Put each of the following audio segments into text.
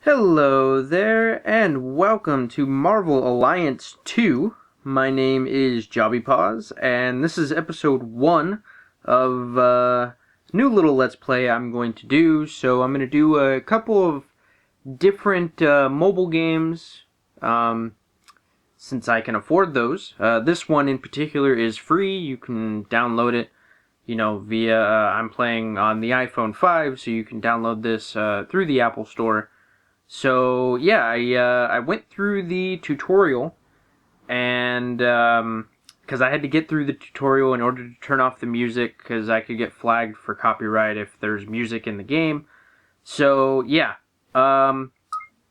Hello there, and welcome to Marvel Alliance 2. My name is JobbyPaws, and this is episode 1 of a new little Let's Play I'm going to do. So I'm going to do a couple of different mobile games, since I can afford those. This one in particular is free. You can download it, via, I'm playing on the iPhone 5, so you can download this through the Apple Store. So yeah, I went through the tutorial, and because I had to get through the tutorial in order to turn off the music, because I could get flagged for copyright if there's music in the game. So yeah,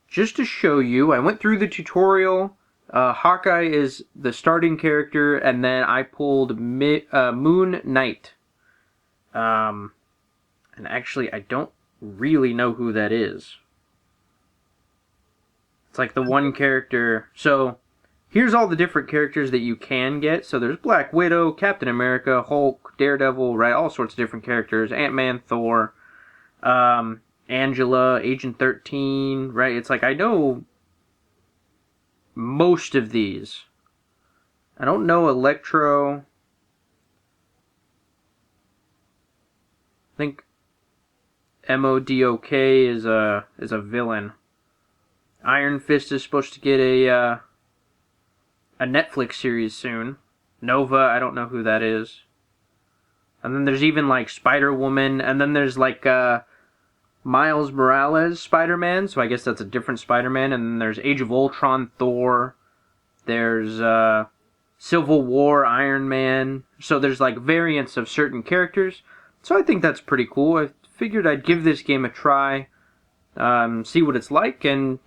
just to show you, I went through the tutorial. Hawkeye is the starting character, and then I pulled Moon Knight. And actually, I don't really know who that is. It's like the one character. So here's all the different characters that you can get. So there's Black Widow, Captain America, Hulk, Daredevil, right? All sorts of different characters. Ant-Man, Thor, Angela, Agent 13, right? It's like I know most of these. I don't know Electro. I think MODOK is a villain. Iron Fist is supposed to get a Netflix series soon. Nova, I don't know who that is. And then there's even like Spider-Woman, and then there's like Miles Morales Spider-Man, so I guess that's a different Spider-Man. And then there's Age of Ultron Thor. There's Civil War Iron Man. So there's like variants of certain characters. So I think that's pretty cool. I figured I'd give this game a try. See what it's like, and,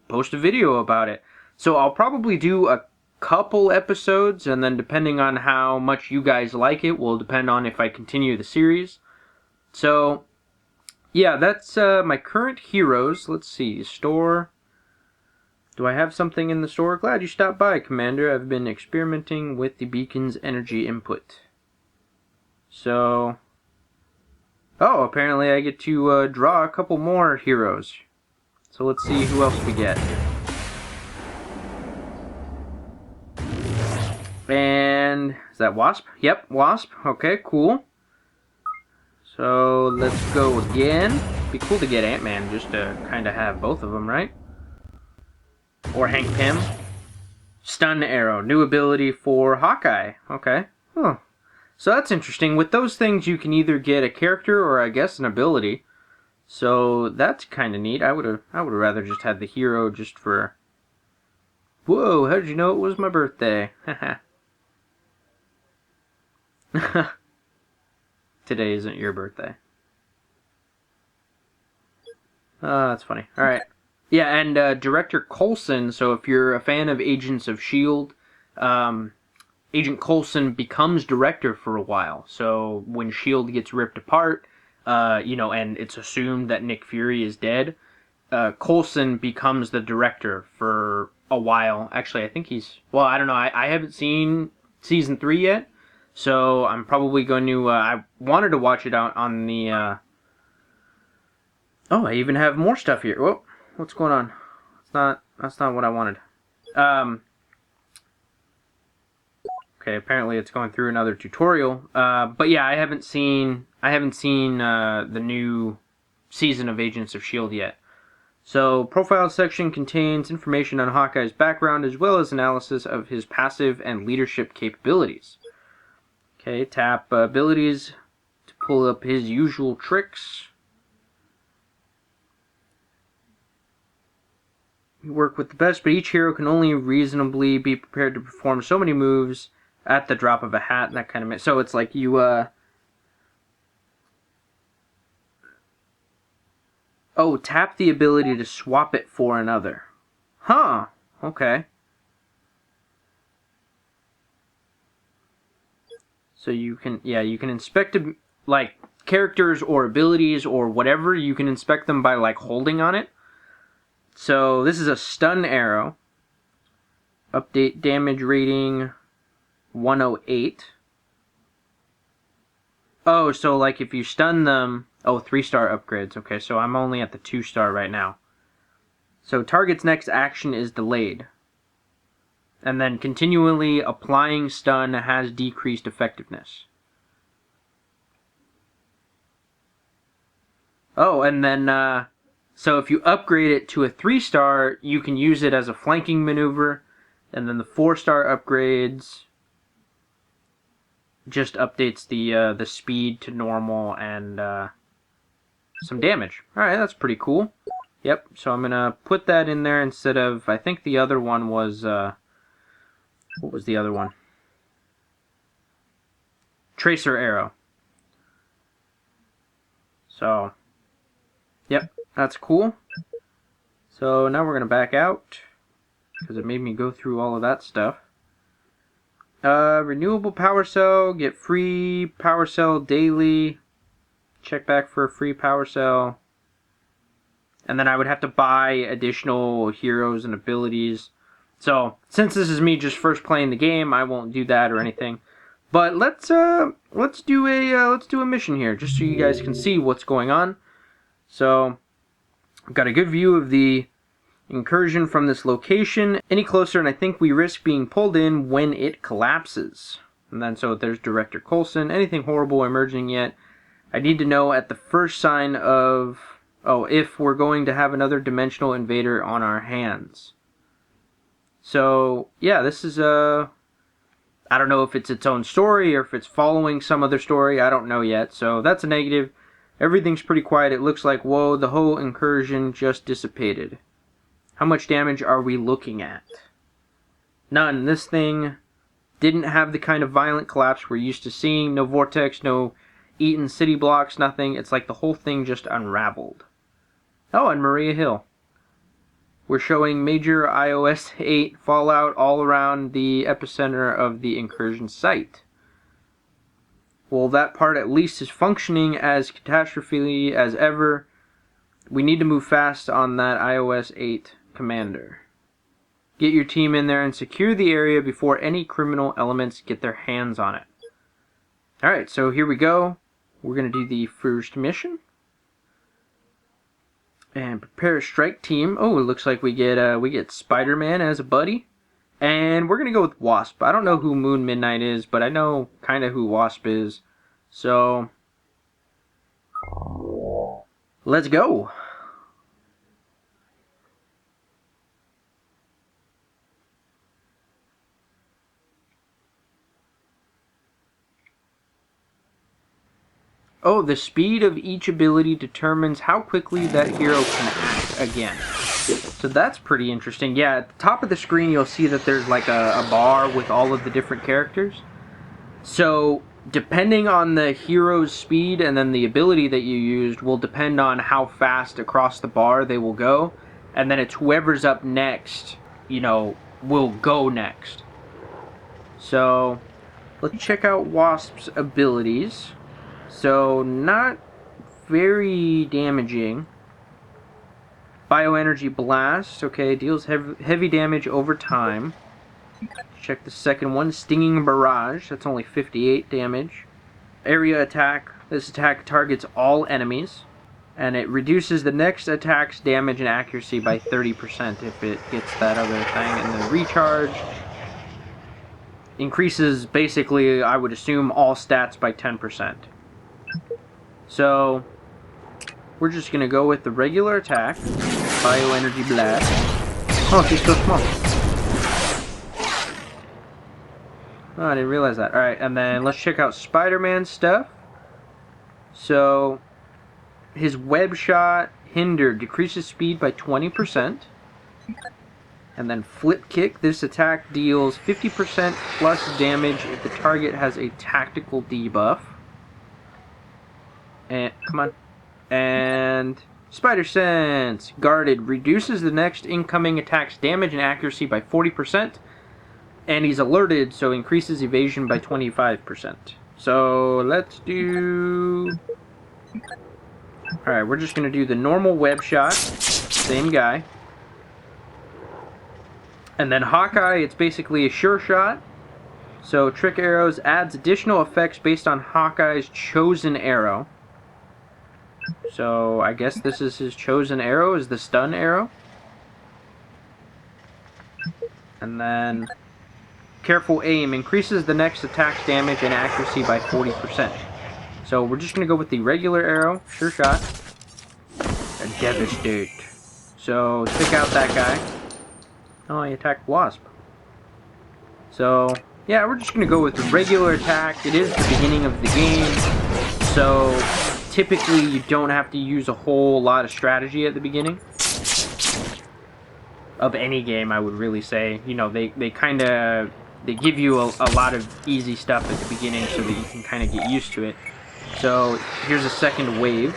post a video about it. So I'll probably do a couple episodes, and then depending on how much you guys like it, will depend on if I continue the series. So, yeah, that's my current heroes. Let's see, store. Do I have something in the store? Glad you stopped by, Commander. I've been experimenting with the beacon's energy input. So... oh, apparently I get to draw a couple more heroes. So let's see who else we get. And is that Wasp? Yep, Wasp. Okay, cool. So let's go again. Be cool to get Ant-Man just to kind of have both of them, right? Or Hank Pym. Stun Arrow. New ability for Hawkeye. Okay. Huh. So that's interesting. With those things, you can either get a character or, I guess, an ability. So that's kind of neat. I would have rather just had the hero just for... whoa, how did you know it was my birthday? Today isn't your birthday. That's funny. Alright. Yeah, and Director Coulson, so if you're a fan of Agents of S.H.I.E.L.D., Agent Coulson becomes director for a while. So when S.H.I.E.L.D. gets ripped apart, and it's assumed that Nick Fury is dead, Coulson becomes the director for a while. Actually, I think he's... well, I don't know. I haven't seen Season 3 yet, so I'm probably going to... I wanted to watch it out on the... oh, I even have more stuff here. Whoa, what's going on? That's not what I wanted. Okay, apparently it's going through another tutorial. But yeah, I haven't seen the new season of Agents of S.H.I.E.L.D. yet. So, profile section contains information on Hawkeye's background as well as analysis of his passive and leadership capabilities. Okay, tap abilities to pull up his usual tricks. You work with the best, but each hero can only reasonably be prepared to perform so many moves at the drop of a hat, and that kind of... so it's like you, oh, tap the ability to swap it for another. Huh. Okay. So you can... yeah, you can inspect, like, characters or abilities or whatever. You can inspect them by, like, holding on it. So this is a stun arrow. Update damage rating... 108. Oh, so like if you stun them... oh, 3-star upgrades. Okay, so I'm only at the 2-star right now. So target's next action is delayed. And then continually applying stun has decreased effectiveness. Oh, and then, so if you upgrade it to a 3-star, you can use it as a flanking maneuver. And then the 4-star upgrades just updates the speed to normal and some damage. Alright, that's pretty cool. Yep, so I'm going to put that in there instead of, I think the other one was, what was the other one? Tracer arrow. So, yep, that's cool. So now we're going to back out, because it made me go through all of that stuff. Renewable power cell, get free power cell daily. Check back for a free power cell. And then I would have to buy additional heroes and abilities. So, since this is me just first playing the game, I won't do that or anything. But let's do a mission here, just so you guys can see what's going on. So, I've got a good view of the incursion from this location. Any closer, and I think we risk being pulled in when it collapses. And then, so there's Director Coulson. Anything horrible emerging yet? I need to know at the first sign of, if we're going to have another dimensional invader on our hands. So, yeah, this is I don't know if it's its own story or if it's following some other story. I don't know yet. So that's a negative. Everything's pretty quiet. It looks like, whoa, the whole incursion just dissipated. How much damage are we looking at? None. This thing didn't have the kind of violent collapse we're used to seeing. No vortex, no eaten city blocks, nothing. It's like the whole thing just unraveled. Oh, and Maria Hill. We're showing major iOS 8 fallout all around the epicenter of the incursion site. Well, that part at least is functioning as catastrophically as ever. We need to move fast on that iOS 8 commander. Get your team in there and secure the area before any criminal elements get their hands on it. Alright, so here we go. We're going to do the first mission. And prepare a strike team. Oh, it looks like we get Spider-Man as a buddy. And we're going to go with Wasp. I don't know who Moon Midnight is, but I know kind of who Wasp is. So, let's go. Oh, the speed of each ability determines how quickly that hero can act again. So that's pretty interesting. Yeah, at the top of the screen you'll see that there's like a bar with all of the different characters. So, depending on the hero's speed and then the ability that you used will depend on how fast across the bar they will go. And then it's whoever's up next, will go next. So, let's check out Wasp's abilities. So, not very damaging. Bioenergy Blast, okay, deals heavy damage over time. Check the second one, Stinging Barrage, that's only 58 damage. Area Attack, this attack targets all enemies. And it reduces the next attack's damage and accuracy by 30% if it gets that other thing. And then Recharge increases, basically, I would assume, all stats by 10%. So, we're just going to go with the regular attack. Bioenergy Blast. Oh, she's so small. Oh, I didn't realize that. Alright, and then let's check out Spider-Man stuff. So, his web shot, Hinder, decreases speed by 20%. And then Flip Kick. This attack deals 50% plus damage if the target has a tactical debuff. And, come on. And Spider Sense. Guarded. Reduces the next incoming attack's damage and accuracy by 40%. And he's alerted, so increases evasion by 25%. So, let's do... Alright, we're just going to do the normal web shot. Same guy. And then Hawkeye, it's basically a sure shot. So, Trick Arrows adds additional effects based on Hawkeye's chosen arrow. So, I guess this is his chosen arrow, is the stun arrow. And then careful aim increases the next attack's damage and accuracy by 40%. So we're just going to go with the regular arrow, sure shot, and devastate. So take out that guy. Oh, he attacked Wasp. So yeah, we're just going to go with the regular attack. It is the beginning of the game, so typically you don't have to use a whole lot of strategy at the beginning of any game, I would really say. You know, they give you a lot of easy stuff at the beginning so that you can kind of get used to it. So here's a second wave.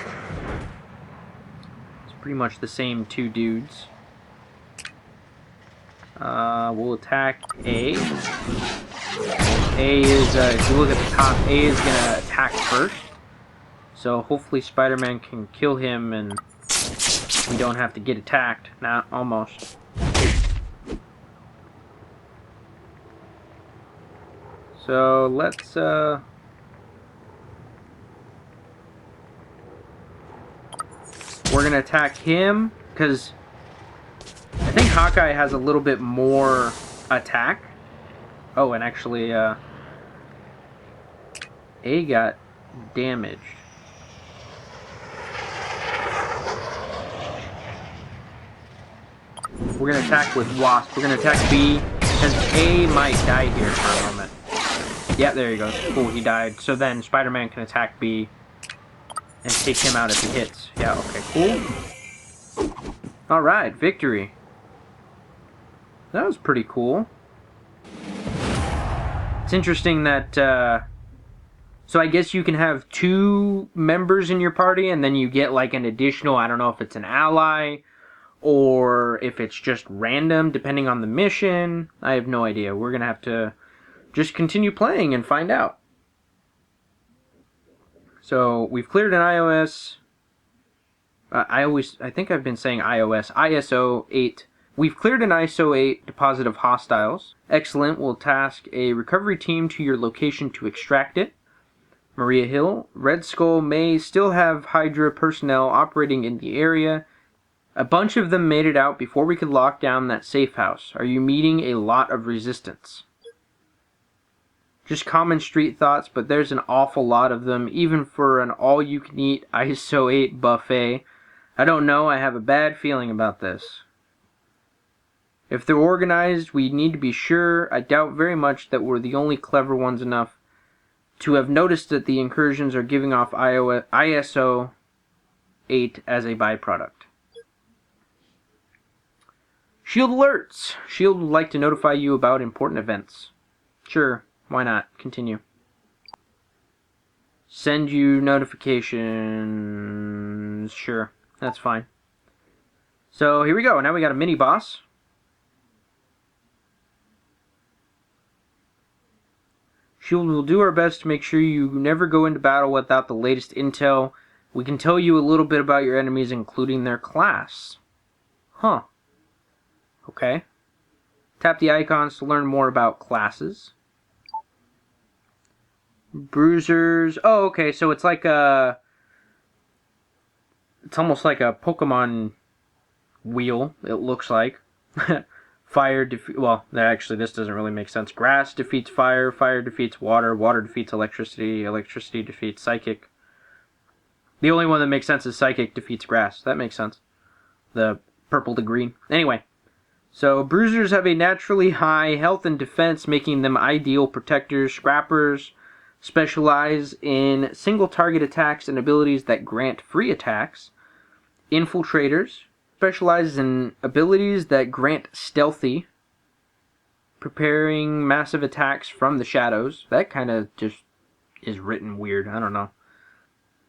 It's pretty much the same two dudes. We'll attack A. A is, if you look at the top, A is going to attack first. So hopefully Spider-Man can kill him and we don't have to get attacked. Nah, almost. So let's, we're going to attack him because I think Hawkeye has a little bit more attack. Oh, and actually, A got damaged. We're going to attack with Wasp. We're going to attack B, because A might die here for a moment. Yeah, there he goes. Cool, he died. So then Spider-Man can attack B and take him out if he hits. Yeah, okay, cool. Alright, victory. That was pretty cool. It's interesting that, so I guess you can have 2 members in your party and then you get like an additional, I don't know if it's an ally or if it's just random depending on the mission. I have no idea. We're going to have to just continue playing and find out. So we've cleared an iOS. I think I've been saying iOS. ISO 8. We've cleared an ISO 8 deposit of hostiles. Excellent. We'll task a recovery team to your location to extract it. Maria Hill. Red Skull may still have Hydra personnel operating in the area. A bunch of them made it out before we could lock down that safe house. Are you meeting a lot of resistance? Just common street thoughts, but there's an awful lot of them, even for an all-you-can-eat ISO 8 buffet. I don't know, I have a bad feeling about this. If they're organized, we need to be sure. I doubt very much that we're the only clever ones enough to have noticed that the incursions are giving off ISO 8 as a byproduct. Shield alerts. Shield would like to notify you about important events. Sure, why not? Continue. Send you notifications. Sure, that's fine. So here we go. Now we got a mini boss. Shield will do our best to make sure you never go into battle without the latest intel. We can tell you a little bit about your enemies, including their class. Huh. Okay. Tap the icons to learn more about classes. Bruisers. Oh, okay, so it's like a... It's almost like a Pokemon wheel, it looks like. Fire defeats... Well, actually, this doesn't really make sense. Grass defeats fire, fire defeats water, water defeats electricity, electricity defeats psychic. The only one that makes sense is psychic defeats grass. That makes sense. The purple to green. Anyway. So, bruisers have a naturally high health and defense, making them ideal protectors. Scrappers specialize in single-target attacks and abilities that grant free attacks. Infiltrators specialize in abilities that grant stealthy, preparing massive attacks from the shadows. That kind of just is written weird. I don't know.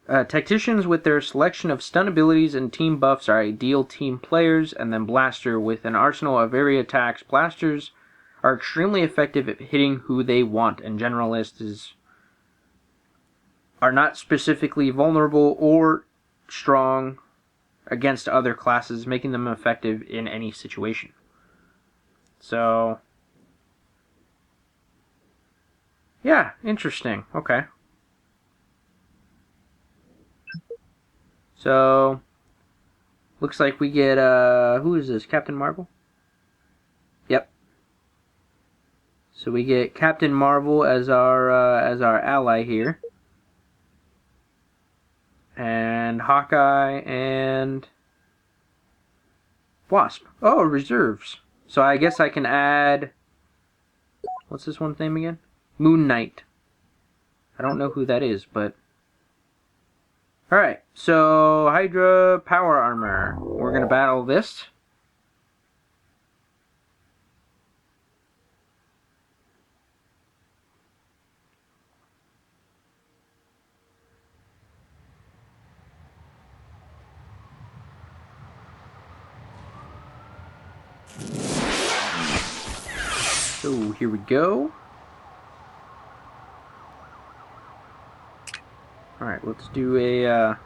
Tacticians with their selection of stun abilities and team buffs are ideal team players, and then Blaster with an arsenal of area attacks. Blasters are extremely effective at hitting who they want, and Generalists are not specifically vulnerable or strong against other classes, making them effective in any situation. So, yeah, interesting. Okay. So, looks like we get, who is this? Captain Marvel? Yep. So we get Captain Marvel as our ally here, and Hawkeye and Wasp. Oh, reserves. So I guess I can add. What's this one's name again? Moon Knight. I don't know who that is, but. Alright, so Hydra Power Armor. We're gonna battle this. So here we go. Alright, let's do a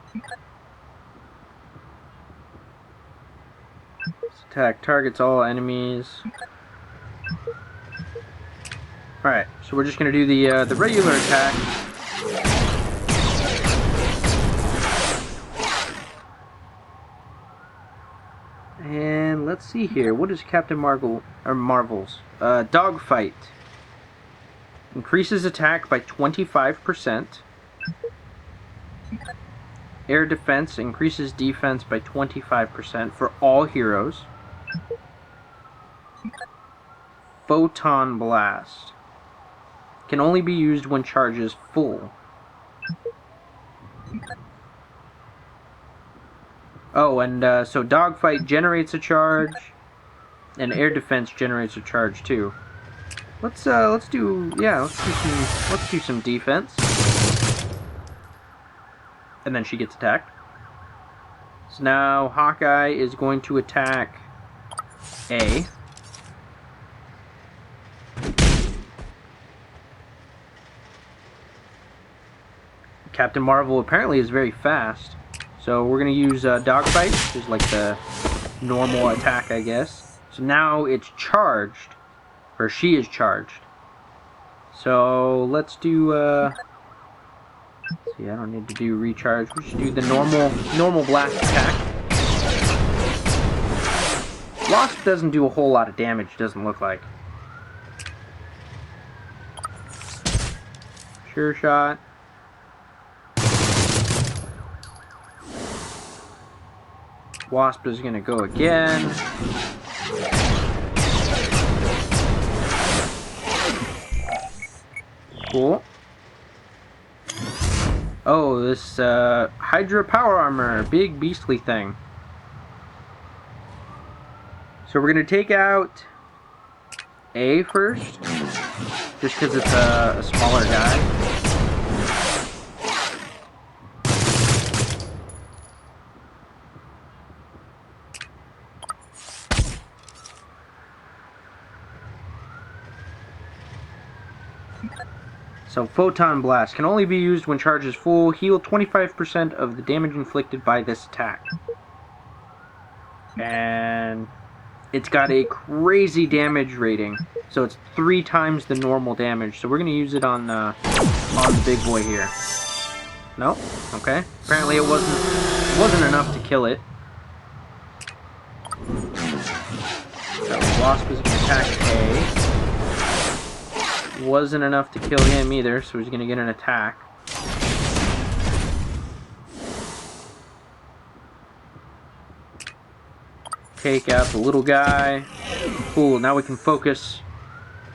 let's attack targets all enemies. Alright, so we're just gonna do the regular attack. And let's see here. What is Captain Marvel's? Dogfight. Increases attack by 25%. Air defense increases defense by 25% for all heroes. Photon blast. Can only be used when charge is full. Oh, and so dogfight generates a charge, and air defense generates a charge too. Let's do some defense. And then she gets attacked. So now Hawkeye is going to attack A. Captain Marvel apparently is very fast. So we're going to use Dogfight, which is like the normal attack, I guess. So now it's charged. Or she is charged. So let's do... see, I don't need to do recharge. We should do the normal blast attack. Wasp doesn't do a whole lot of damage, doesn't look like. Sure shot. Wasp is gonna go again. Cool. Oh, this Hydra Power Armor, big beastly thing. So we're gonna take out A first, just because it's a smaller guy. So Photon Blast can only be used when charge is full. Heal 25% of the damage inflicted by this attack. And it's got a crazy damage rating. So it's 3 times the normal damage. So we're going to use it on the big boy here. No? Okay. Apparently it wasn't enough to kill it. So Wasp is going to attack A. Wasn't enough to kill him either, so he's gonna get an attack. Take out the little guy. Cool, now we can focus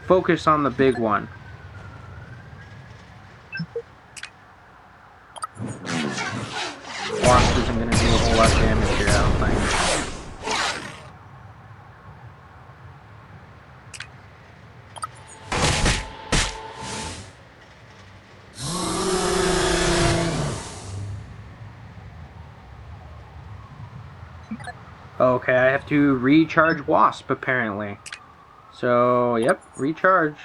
on the big one. Wasp isn't gonna do a whole lot of damage here, I don't think. Okay, I have to recharge Wasp, apparently. So, yep, recharge.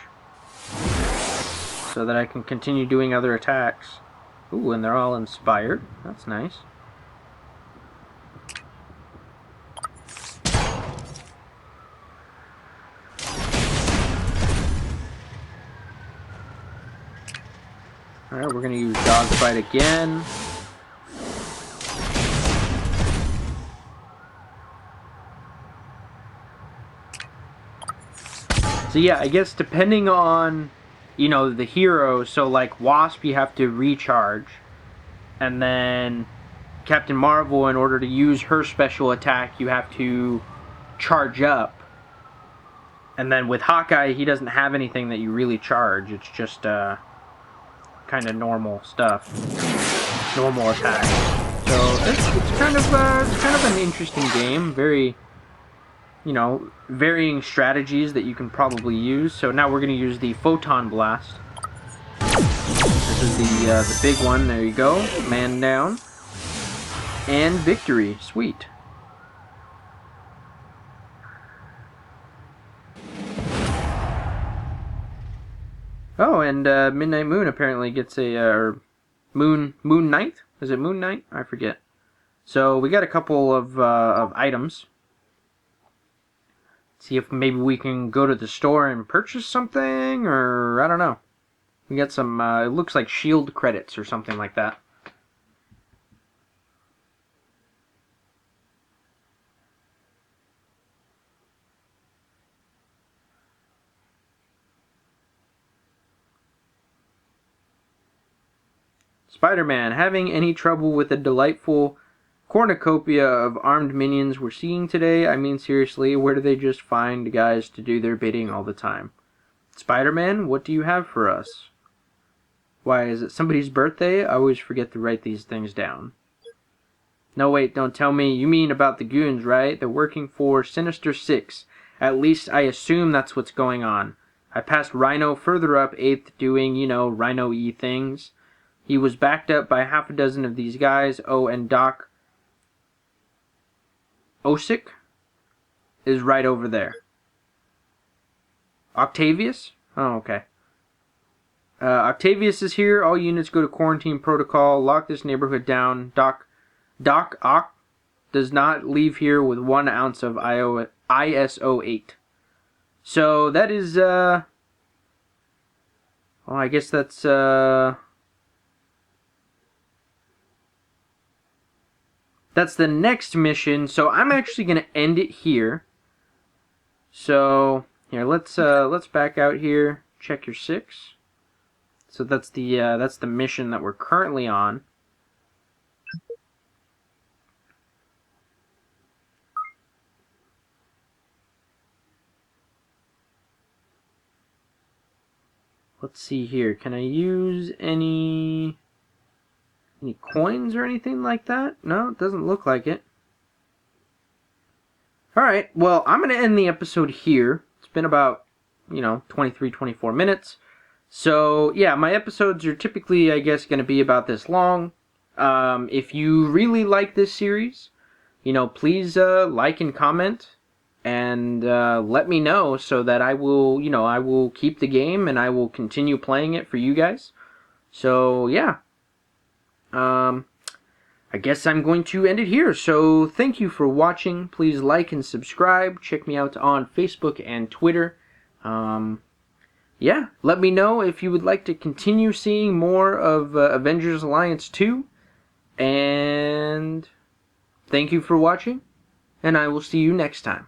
So that I can continue doing other attacks. Ooh, and they're all inspired. That's nice. Alright, we're going to use Dogfight again. So yeah, I guess depending on, you know, the hero, so like Wasp you have to recharge, and then Captain Marvel, in order to use her special attack, you have to charge up. And then with Hawkeye, he doesn't have anything that you really charge. It's just kind of normal stuff, normal attack. So it's kind of an interesting game. Very, you know, varying strategies that you can probably use. So now we're going to use the Photon Blast. This is the big one. There you go. Man down. And victory. Sweet. Oh, and Midnight Moon apparently gets a Moon Knight. Is it Moon Knight? I forget. So we got a couple of items. See if maybe we can go to the store and purchase something, or I don't know. We got some. It looks like shield credits or something like that. Spider-Man, having any trouble with the delightful cornucopia of armed minions we're seeing today? I mean, seriously, where do they just find guys to do their bidding all the time? Spider-Man, what do you have for us? Why, is it somebody's birthday? I always forget to write these things down. No, wait, don't tell me. You mean about the goons, right? They're working for Sinister Six. At least I assume that's what's going on. I passed Rhino further up 8th doing, you know, Rhino-y things. He was backed up by half a dozen of these guys. Oh, and Doc Osick is right over there. Octavius? Oh, okay. Octavius is here. All units go to quarantine protocol. Lock this neighborhood down. Doc Ock does not leave here with 1 ounce of ISO 8. So that is, well, I guess that's, that's the next mission, so I'm actually going to end it here. So, here, let's back out here, check your 6. So that's the mission that we're currently on. Let's see here, can I use any coins or anything like that? No, it doesn't look like it. Alright, well, I'm going to end the episode here. It's been about, 23, 24 minutes. So, yeah, my episodes are typically, I guess, going to be about this long. If you really like this series, please like and comment. And let me know so that I will keep the game and I will continue playing it for you guys. So, yeah. I guess I'm going to end it here. So thank you for watching. Please like and subscribe. Check me out on Facebook and Twitter. Yeah, let me know if you would like to continue seeing more of Avengers Alliance 2. And thank you for watching. And I will see you next time.